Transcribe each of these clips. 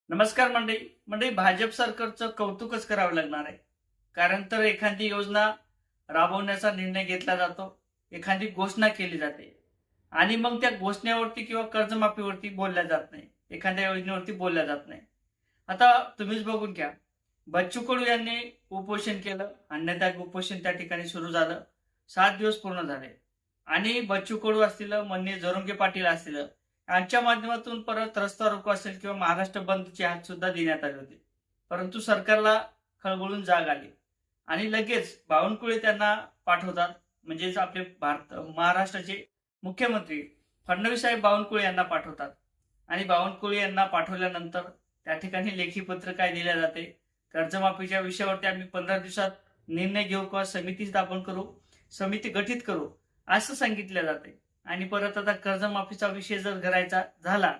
नमस्कार मंडळी. मंडळी, भाजप सरकारचं कौतुकच करावं लागणार आहे. कारण तर एखादी योजना राबवण्याचा निर्णय घेतला जातो, एखादी घोषणा केली जाते आणि मग त्या घोषणेवरती किंवा कर्जमाफीवरती बोलल्या जात नाही, एखाद्या योजनेवरती बोलल्या जात नाही. आता तुम्हीच बघून घ्या, बच्चू कडू यांनी उपोषण केलं, अन्नत्याग उपोषण त्या ठिकाणी सुरू झालं. 7 दिवस पूर्ण झाले आणि बच्चू कडू असतील, माननीय जरांगे पाटील असतील, यांच्या माध्यमातून परत रस्ता रोको असेल किंवा महाराष्ट्र बंदचे हात सुद्धा देण्यात आले होते. परंतु सरकारला खळबळून जाग आली आणि लगेच बावनकुळे त्यांना पाठवतात. म्हणजेच आपले महाराष्ट्राचे मुख्यमंत्री फडणवीस साहेब बावनकुळे यांना पाठवतात आणि बावनकुळे यांना पाठवल्यानंतर त्या ठिकाणी लेखी पत्र काय दिले जाते, कर्जमाफीच्या विषयावरती आम्ही 15 दिवसात निर्णय घेऊ किंवा समिती स्थापन करू, समिती गठीत करू, असं सांगितलं जाते. आणि परत आता कर्जमाफीचा विषय जर करायचा झाला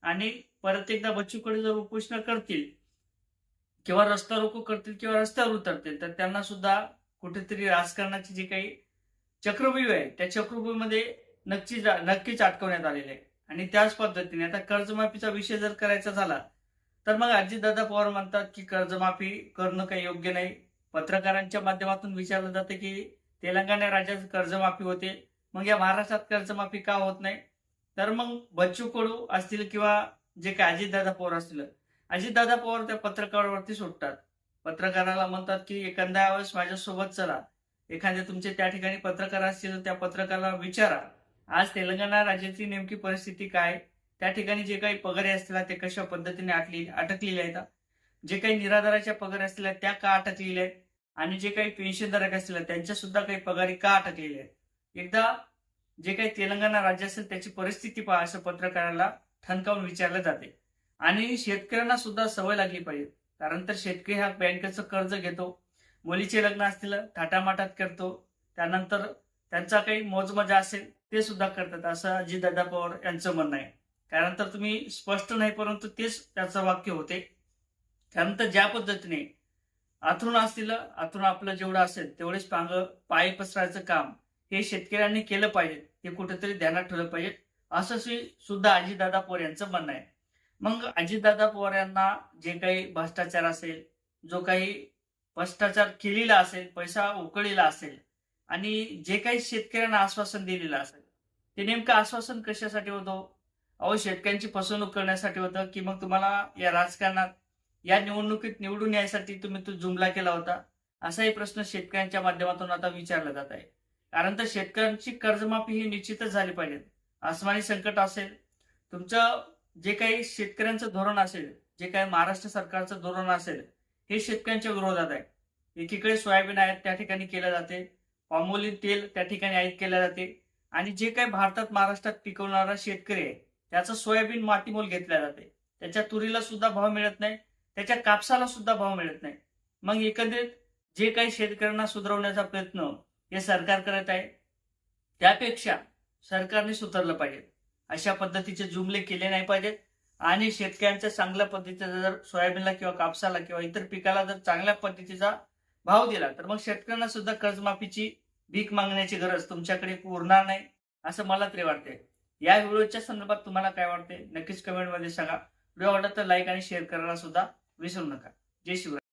आणि परत एकदा बच्चू कडू जर उपोषण करतील किंवा रस्ता रोको करतील किंवा रस्त्यावर उतरतील, तर त्यांना सुद्धा कुठेतरी राजकारणाची जी काही चक्रव्यूह आहे त्या चक्रव्यूहमध्ये नक्कीच अटकवण्यात आलेले आहे. आणि त्याच पद्धतीने आता कर्जमाफीचा विषय जर करायचा झाला तर मग अजितदादा पवार म्हणतात की कर्जमाफी करणं काही योग्य नाही. पत्रकारांच्या माध्यमातून विचारलं जातं की तेलंगणा राज्यात कर्जमाफी होते, मग या महाराष्ट्रात कर्जमाफी का होत नाही? तर मग बच्चू कडू असतील किंवा जे काही अजितदादा पवार असतील, अजितदादा पवार त्या पत्रकारावरती सुटतात. पत्रकाराला म्हणतात की एखाद्या वेळेस माझ्यासोबत चला, एखादे तुमचे त्या ठिकाणी पत्रकार असतील त्या पत्रकाराला विचारा, आज तेलंगणा राज्याची नेमकी परिस्थिती काय, त्या ठिकाणी जे काही पगारी असतील ते कशा पद्धतीने अटकलेले आहेत, जे काही निराधाराच्या पगारी असतील त्या का अटकलेल्या आहेत आणि जे काही पेन्शनधारक असतील त्यांच्या सुद्धा काही पगारी का अटकलेल्या आहेत. एकदा जे काही तेलंगणा राज्य असेल त्याची परिस्थिती पहा, असं पत्रकाराला ठणकावून विचारले जाते. आणि शेतकऱ्यांना सुद्धा सवय लागली पाहिजे. कारण तर शेतकरी हा बँकेचं कर्ज घेतो, मुलीचे लग्न असतील थाटामाटात करतो, त्यानंतर त्यांचा काही मोजमजा असेल ते सुद्धा करतात, असं अजितदादा पवार यांचं म्हणणं आहे. कारण तर तुम्ही स्पष्ट नाही, परंतु तेच त्याचं वाक्य होते. कारण तर ज्या पद्धतीने आथरून असतील, आथरून आपलं जेवढं असेल तेवढेच पाय पसरायचं काम हे शेतकऱ्यांनी केलं पाहिजे, हे कुठेतरी ध्यानात ठेवलं पाहिजे, असं सुद्धा अजितदादा पवार यांचं म्हणणं आहे. मग अजितदादा पवार यांना जे काही भ्रष्टाचार असेल, जो काही भ्रष्टाचार केलेला असेल, पैसा उकळलेला असेल आणि जे काही शेतकऱ्यांना आश्वासन दिलेलं असेल, ते नेमकं आश्वासन कशासाठी होतं? अहो, शेतकऱ्यांची फसवणूक करण्यासाठी होतं की मग तुम्हाला या राजकारणात या निवडणुकीत निवडून यायसाठी तुम्ही तो जुमला केला होता? असाही प्रश्न शेतकऱ्यांच्या माध्यमातून आता विचारला जात आहे. कारण तर शेतकऱ्यांची कर्जमाफी ही निश्चितच झाली पाहिजे. आसमानी संकट असेल, तुमचं जे काही शेतकऱ्यांचं धोरण असेल, जे काही महाराष्ट्र सरकारचं धोरण असेल, हे शेतकऱ्यांच्या विरोधात आहे. एकीकडे सोयाबीन आयात त्या ठिकाणी केलं जाते, पामोलिन तेल त्या ठिकाणी आयात केलं जाते आणि जे काही भारतात महाराष्ट्रात पिकवणारा शेतकरी आहे त्याचं सोयाबीन मातीमोल घेतल्या जाते. त्याच्या तुरीला सुद्धा भाव मिळत नाही, त्याच्या कापसाला सुद्धा भाव मिळत नाही. मग एकंदरीत जे काही शेतकऱ्यांना सुधारवण्याचा प्रयत्न हे सरकार करत आहे, त्यापेक्षा सरकारने सुधारलं पाहिजे. अशा पद्धतीचे जुमले केले नाही पाहिजेत आणि शेतकऱ्यांच्या चांगल्या पद्धतीचा जर सोयाबीनला किंवा कापसाला किंवा इतर पिकाला जर चांगल्या पद्धतीचा भाव दिला तर मग शेतकऱ्यांना सुद्धा कर्जमाफीची भीक मागण्याची गरज तुमच्याकडे उरणार नाही, असं मला तरी वाटते. या व्हिडिओच्या संदर्भात तुम्हाला काय वाटते नक्कीच कमेंटमध्ये सांगा. व्हिडिओ आवडला तर लाईक आणि शेअर करायला सुद्धा विसरू नका. जय शिवराय.